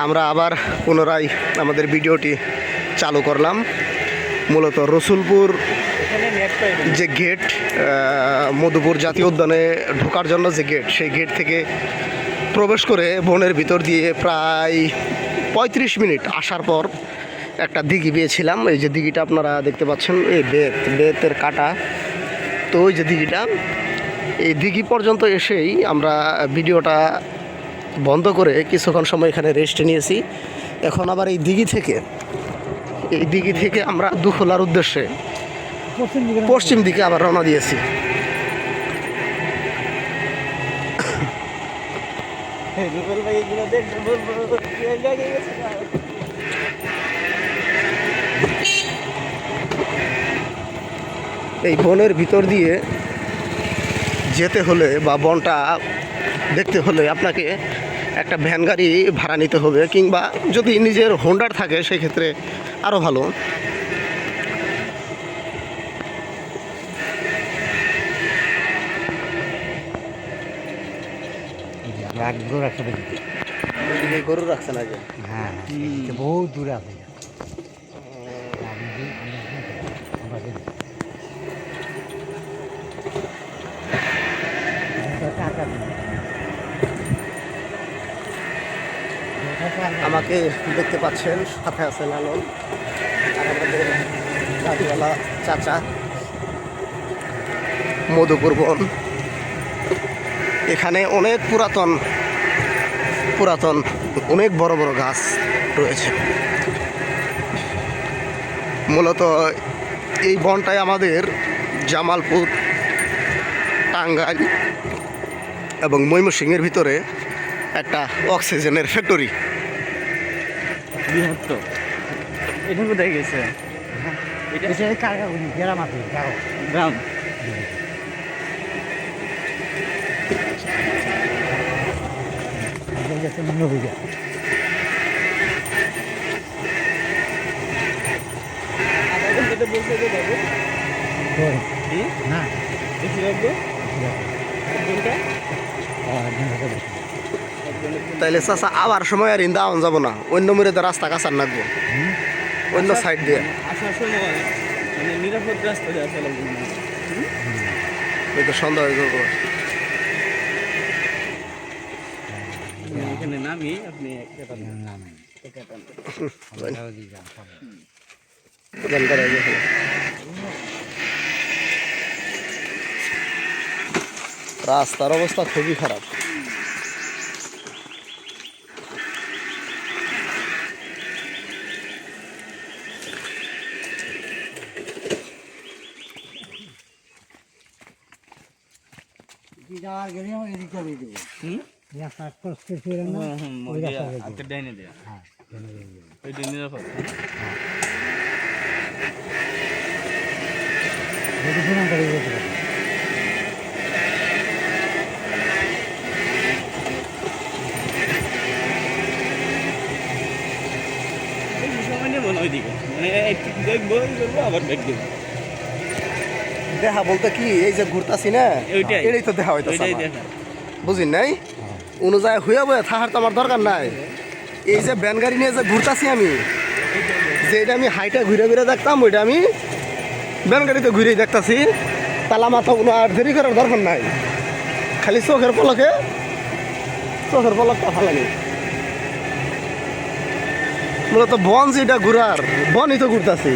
আমরা আবার পুনরায় আমাদের ভিডিওটি চালু করলাম। মূলত রসুলপুর যে গেট, মধুপুর জাতীয় উদ্যানে ঢোকার জন্য যে গেট, সেই গেট থেকে প্রবেশ করে বনের ভিতর দিয়ে প্রায় 35 মিনিট আসার পর একটা দিঘি পেয়েছিলাম। এই যে দিঘিটা আপনারা দেখতে পাচ্ছেন, এই বেতের কাটা। তো ওই যে দিঘিটা, এই দিঘি পর্যন্ত এসেই আমরা ভিডিওটা বন্ধ করে কিছুক্ষণ সময় এখানে রেস্ট নিয়েছি। এখন আবার এই দিঘি থেকে আমরা দুখোলার উদ্দেশ্যে পশ্চিম দিকে আবার রওনা দিয়েছি। এই বনের ভিতর দিয়ে যেতে হলে বা বনটা দেখতে হলে আপনাকে একটা ভ্যান গাড়ি ভাড়া নিতে হবে, কিংবা যদি নিজের হোন্ডার থাকে সেক্ষেত্রে আরও ভালো। গরু রাখছে না যে? হ্যাঁ, বহুত দূরে আছে। আমাকে দেখতে পাচ্ছেন, সাথে আছে লালন আর আমাদের গাড়িওয়ালা চাচা। মধুপুর বন, এখানে অনেক পুরাতন অনেক বড় বড় গাছ রয়েছে। মূলত এই বনটাই আমাদের জামালপুর, টাঙ্গাইল এবং ময়মনসিংহের ভিতরে একটা অক্সিজেনের ফ্যাক্টরি। বৃহত্তর এটা কোথায় গেছে? গ্রাম আছে, গ্রাম। তাইলে চাচা আবার সময় আর ইন্দা আন যাবো না, অন্য মুড়ে তো রাস্তা কাছার নাকবো, অন্য সাইড দিয়ে নিরাপদ রাস্তা দিয়ে আসা লাগবে। ওই তো সন্ধ্যা হয়ে যাবো। এখানে নামি আপনি রাস্তার অবস্থা খুবই খারাপ। দেখা বলতে কি, এই যে ঘুরতাছি না, এটাই তো দেখা হইতো, বুঝিন নাই? অনুযায়ী হইয়া বয়ে থাকার তো আমার দরকার নাই। এই যে ভ্যান গাড়ি নিয়ে যে ঘুরতাছি আমি, যে এটা আমি হাইটা ঘুরে ঘুরে দেখতাম, ওইটা আমি ভ্যান গাড়িতে ঘুরেই দেখতাছি। তাহলে আমার তো কোনো আর দেরি করার দরকার নাই, খালি চোখের পলকটা ফালানি। মূলত বন যেটা ঘুরার, বনই তো ঘুরতাছি।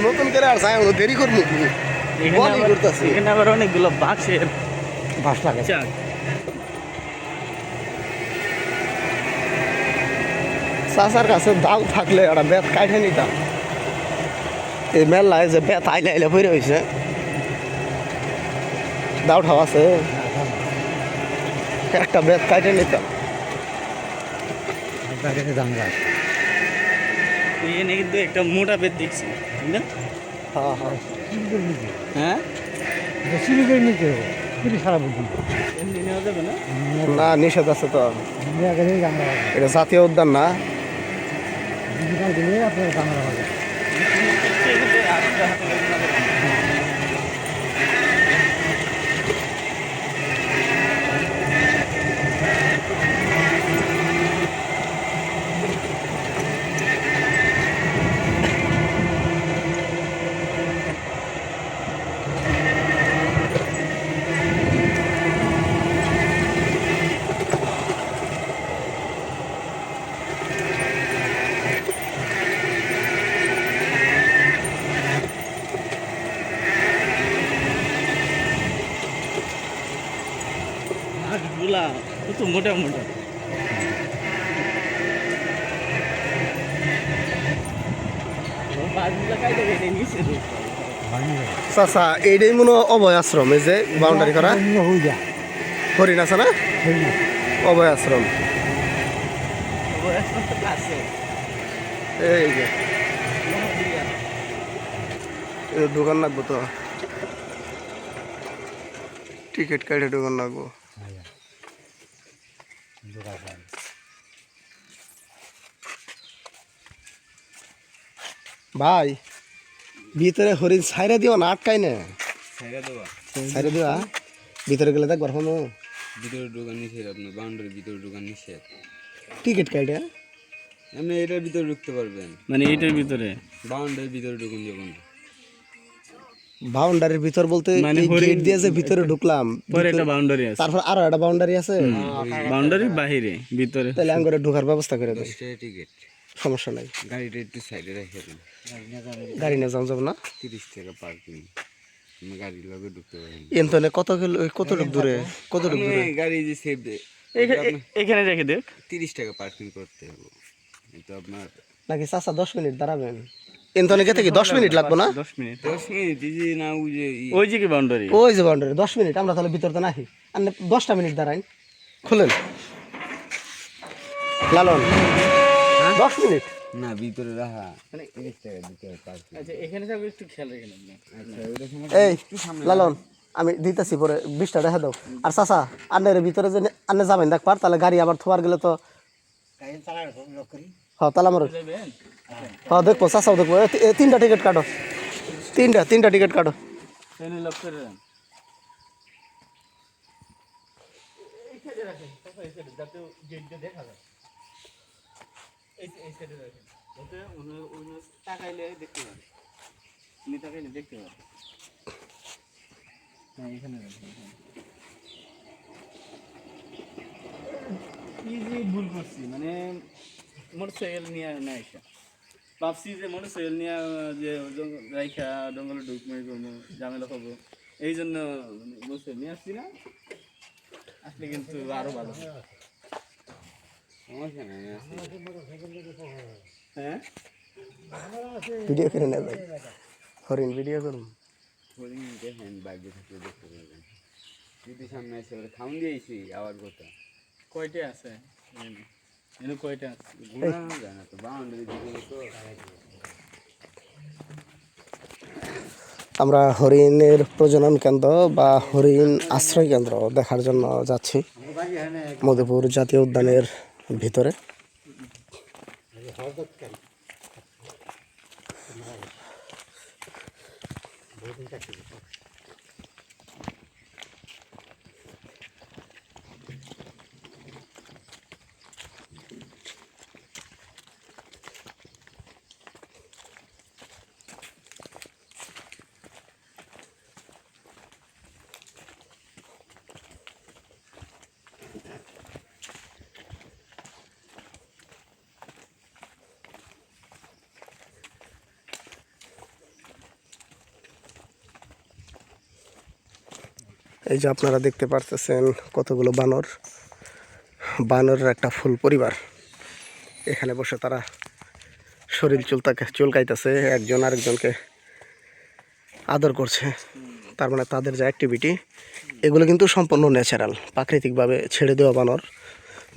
নতুন করে আর যাই দেরি করবো, বনই ঘুরতাছি। এখানে আবার অনেকগুলো বাঁশের বাঁশ লাগে। চাচার কাছে দাও থাকলে একটা বেত কাটে নিতাম। এই মেলায় যে বেত আইলে পড়ে হয়েছে, দাও ঠাও আছে, একটা বেত কাটে নিতাম। কিন্তু একটা মোটা বেত দেখছি, হ্যাঁ না, নিষেধ আছে তো, এটা জাতীয় উদ্যান না। বাঘগুলা কত মোটা মোটা। বাঘগুলা কাইতে গেছে নিচে দেখতে। চাচা এইটাই মনে হয় অভয় আশ্রম, এই যে বাউন্ডারি করা হরিণ আছে না, অভয় আশ্রম। আছে এই যে এই দোকান লাগবো তো, টিকিট কাটে দোকান লাগবো। ভাই ভিতরে হরিণ ছাইরা দিও না, আটকাই না ছাইরা দিবা, ভিতরে গেলে দেখবার হলো ভিতরে ঢোকান নিষেধ, আপনার বাউন্ডারির ভিতরে ঢোকান নিষেধ। টিকিট কাটে। আপনি এটার ভিতরে ঢুকতে পারবেন, মানে এইটার ভিতরে বাউন্ডারির ভিতরে ঢুকুন যখন। বাউন্ডারির ভিতর বলতে মানে এই গেট দিয়ে যে ভিতরে ঢুকলাম, পরে একটা বাউন্ডারি আছে, তারপর আরো একটা বাউন্ডারি আছে, বাউন্ডারির বাহিরে ভিতরে। তাহলে আঙ্গরে ঢোকার ব্যবস্থা করে দেয়, 10 টাকা টিকিট। সমস্যা নাই। গাড়িটা একটু সাইডে রেখে দিন, গাড়ি নিয়ে যাওয়া যাবে না, 30 টাকা পার্কিং। আপনি গাড়ির লগে ঢুকতে পারেন। এনতনে কতটুক দূরে, কতটুক দূরে? আপনি গাড়ি যে সেভ এখানে রেখে দেখ। 30 টাকা পার্কিং করতে হবে, কিন্তু আপনার নাকি চাচা 10 মিনিট দাঁড়াবেন? এনতনে গেতে কি 10 মিনিট লাগবে না? 10 মিনিট 10 মিনিট যে না ওই যে ওই যে কি বাউন্ডারি, ওই যে বাউন্ডারি 10 মিনিট, আমরা তাহলে ভিতরতে নাহি, আপনি 10টা মিনিট দাঁড়াই, খুলেন লালন, 10 মিনিট। না ভিতরে রাখা 30 টাকা দিতে হবে পার্কিং। আচ্ছা এখানে যাবো, একটু খেয়াল রাখেন আপনি। আচ্ছা ওইটা সময় এই লালন, আমি দিতেছি পরে 20টা রেখে দাও। আর চাচা আন্নের ভিতরে যে আন্নে যাবেন দেখবার, তাহলে গাড়ি আবার থোয়ার গেলে তো হ্যাঁ, তাহলে আমার যাবেন হ্যাঁ দেখবো, চাচাও দেখবো। 3টা টিকিট কাটো, 3টা টিকিট কাটো। এখানে লক করে দেন। তাকাইলে দেখতে পারে, উনি তাকাইলে দেখতে পারে। হ্যাঁ এখানে কি যে ভুল করছি, মানে মোটরসাইকেল নিয়ে না এসে ভাবছি যে মোটরসাইকেল নিয়ে যে রাইখা জঙ্গলে ঢুকমে করবো, ঝামেলা করবো, এই জন্য মোটরসাইকেল নিয়ে আসছি না, আসলে কিন্তু আরো ভালো। সমস্যা নাই, আমি আছি। হ্যাঁ ভিডিও করে নেবে, হরিণ ভিডিও করুন। হরিণ দেখেন, বাইরে থাকলে দেখতে পারবেন। যদি সামনে এসে ওরা খাউন দিয়েছি আবার কথা কয়টা আছে এনে কয়টা আছে? ঘোরা যায় না তো, বাউন্ডারি দিকে তো। আমরা হরিণের প্রজনন কেন্দ্র বা হরিণ আশ্রয় কেন্দ্র দেখার জন্য যাচ্ছি মধুপুর জাতীয় উদ্যানের ভিতরে। এই যে আপনারা দেখতে পারতেছেন কতগুলো বানর, বানরের একটা ফুল পরিবার। এখানে বসে তারা শরীর চুলকাইতেছে, একজন আরেকজনকে আদর করছে। তার মানে তাদের যে অ্যাক্টিভিটি, এগুলো কিন্তু সম্পূর্ণ ন্যাচারাল, প্রাকৃতিকভাবে ছেড়ে দেওয়া বানর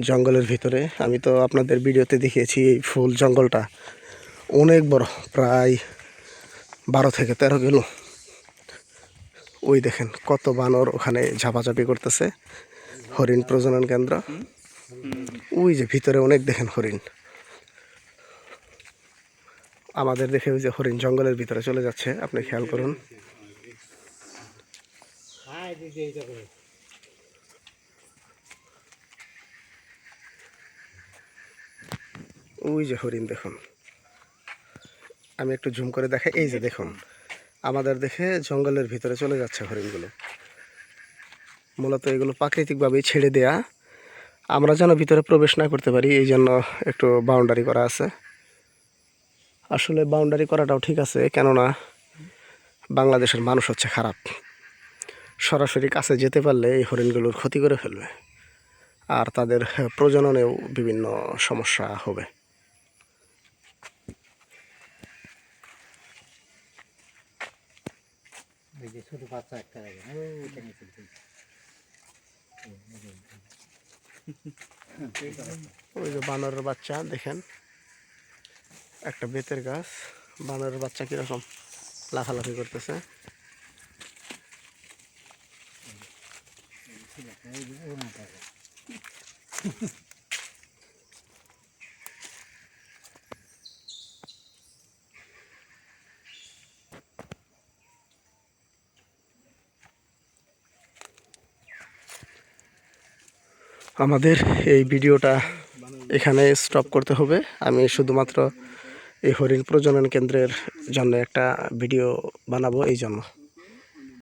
জঙ্গলের ভিতরে। আমি তো আপনাদের ভিডিওতে দেখিয়েছি এই ফুল জঙ্গলটা অনেক বড়, প্রায় 12 থেকে 13 কিলো। ওই দেখেন কত বানর ওখানে ঝাপাঝাপি করতেছে। হরিণ প্রজনন কেন্দ্র, ওই যে ভিতরে অনেক দেখেন হরিণ। আমাদের দেখে ওই যে হরিণ জঙ্গলের ভিতরে চলে যাচ্ছে, আপনি খেয়াল করুন। ওই যে হরিণ দেখুন, আমি একটু জুম করে দেখাই। এই যে দেখুন, আমাদের দেখে জঙ্গলের ভিতরে চলে যাচ্ছে হরিণগুলো। মূলত এগুলো প্রাকৃতিকভাবেই ছেড়ে দেয়া, আমরা যেন ভিতরে প্রবেশ না করতে পারি এই জন্য একটু বাউন্ডারি করা আছে। আসলে বাউন্ডারি করাটাও ঠিক আছে, কেননা বাংলাদেশের মানুষ হচ্ছে খারাপ, সরাসরি কাছে যেতে পারলে এই হরিণগুলোর ক্ষতি করে ফেলবে। আর তাদের প্রজননেও বিভিন্ন সমস্যা হবে। এই যে ছোট বাচ্চা একটা দেখেন, ওইটা নিয়ে চলছে। ওই যে বানরের বাচ্চা দেখেন, একটা বেতের গাছ, বানরের বাচ্চা কিরকম লাফালাফি করতেছে। এই যে ও না থাকে। আমাদের এই ভিডিওটা এখানে স্টপ করতে হবে। আমি শুধুমাত্র এই হরিণ প্রজনন কেন্দ্রের জন্য একটা ভিডিও বানাবো এই জন্য।